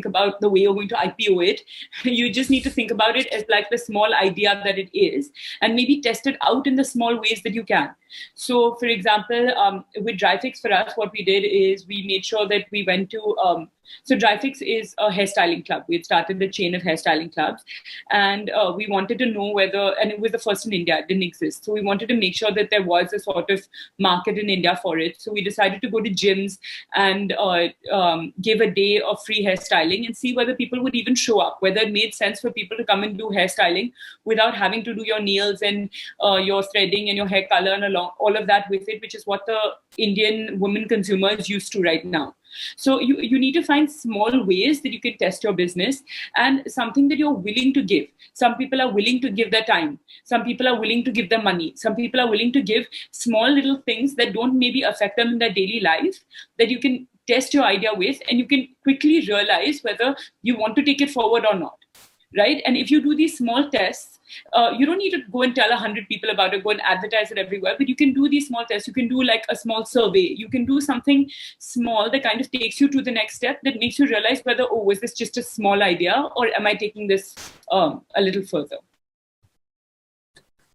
about the way you're going to IPO it. You just need to think about it as like the small idea that it is, and maybe test it out in the small ways that you can. So, for example, with Dryfix for us, what we did is we made sure that we went to so Dryfix is a hairstyling club. We had started a chain of hairstyling clubs, and we wanted to know whether, and it was the first in India, it didn't exist. So we wanted to make sure that there was a sort of market in India for it. So we decided to go to gyms and give a day of free hairstyling and see whether people would even show up, whether it made sense for people to come and do hairstyling without having to do your nails and your threading and your hair color and all of that with it, which is what the Indian women consumer is used to right now. So you need to find small ways that you can test your business and something that you're willing to give. Some people are willing to give their time. Some people are willing to give their money. Some people are willing to give small little things that don't maybe affect them in their daily life, that you can test your idea with, and you can quickly realize whether you want to take it forward or not. Right? And if you do these small tests, you don't need to go and tell 100 people about it, go and advertise it everywhere, but you can do these small tests. You can do like a small survey. You can do something small that kind of takes you to the next step, that makes you realize whether, oh, was this just a small idea, or am I taking this a little further?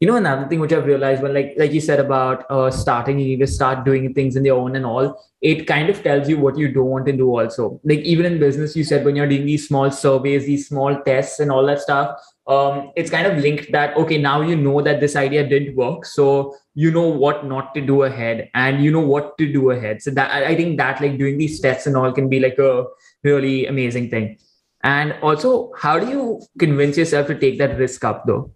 You know, another thing which I've realized, when like you said about starting, you need to start doing things in your own and all, it kind of tells you what you don't want to do also. Like even in business, you said when you're doing these small surveys, these small tests and all that stuff, it's kind of linked that, okay, now you know that this idea didn't work. So you know what not to do ahead, and you know what to do ahead. So that I think that like doing these tests and all can be like a really amazing thing. And also, how do you convince yourself to take that risk up though?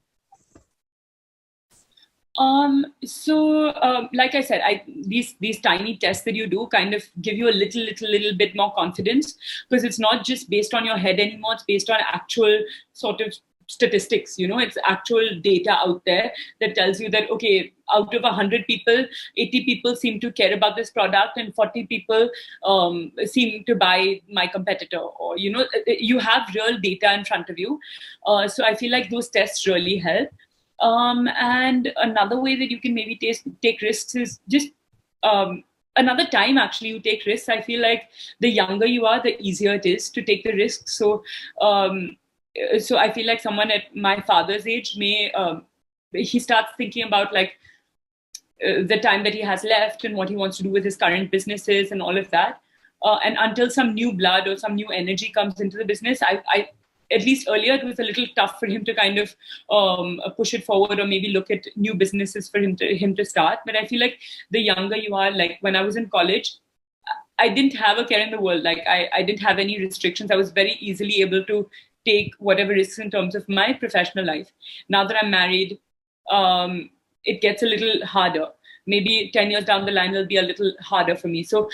Like I said, these tiny tests that you do kind of give you a little bit more confidence, because it's not just based on your head anymore. It's based on actual sort of statistics. It's actual data out there that tells you that, okay, out of 100 people, 80 people seem to care about this product, and 40 people seem to buy my competitor. Or you have real data in front of you. So I feel like those tests really help. And another way that you can maybe take risks is just another time actually you take risks. I feel like the younger you are, the easier it is to take the risks. So I feel like someone at my father's age he starts thinking about like the time that he has left and what he wants to do with his current businesses and all of that. And until some new blood or some new energy comes into the business, I at least earlier, it was a little tough for him to kind of push it forward, or maybe look at new businesses for him to start. But I feel like the younger you are, like when I was in college, I didn't have a care in the world. Like I didn't have any restrictions. I was very easily able to take whatever risks in terms of my professional life. Now that I'm married, it gets a little harder. Maybe 10 years down the line, it'll be a little harder for me. So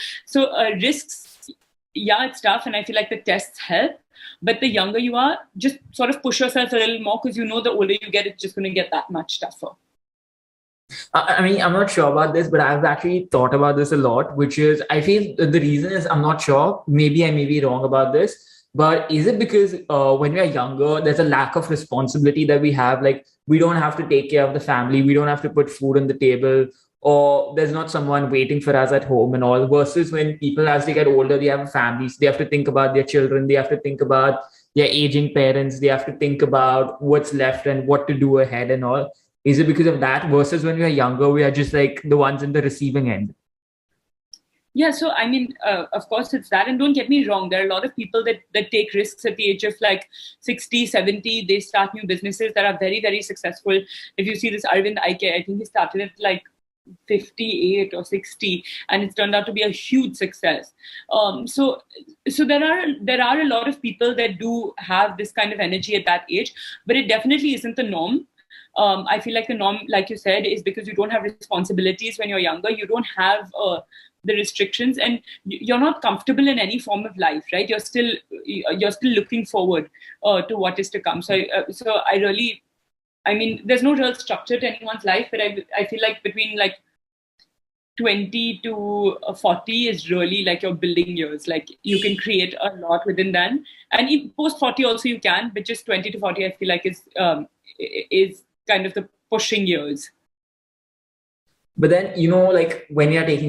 risks, yeah, it's tough. And I feel like the tests help. But the younger you are, just sort of push yourself a little more, because the older you get, it's just going to get that much tougher. I mean, I'm not sure about this, but I've actually thought about this a lot, which is I feel the reason is I'm not sure. Maybe I may be wrong about this, but is it because when we are younger, there's a lack of responsibility that we have? Like we don't have to take care of the family. We don't have to put food on the table, or there's not someone waiting for us at home and all, versus when people, as they get older, they have families, they have to think about their children, they have to think about their aging parents, they have to think about what's left and what to do ahead and all. Is it because of that, versus when we are younger, we are just like the ones in the receiving end? Yeah, so I mean, of course it's that. And don't get me wrong, there are a lot of people that take risks at the age of like 60, 70. They start new businesses that are very, very successful. If you see this Arvind Aike, I think he started at like 58 or 60, and it's turned out to be a huge success. So there are a lot of people that do have this kind of energy at that age, but it definitely isn't the norm. I feel like the norm, like you said, is because you don't have responsibilities when you're younger. You don't have the restrictions, and you're not comfortable in any form of life, right? You're still looking forward to what is to come. So I mean, there's no real structure to anyone's life, but I feel like between like 20 to 40 is really like your building years. Like you can create a lot within then, and post 40 also you can, but just 20 to 40 I feel like is kind of the pushing years. But then, like when you're taking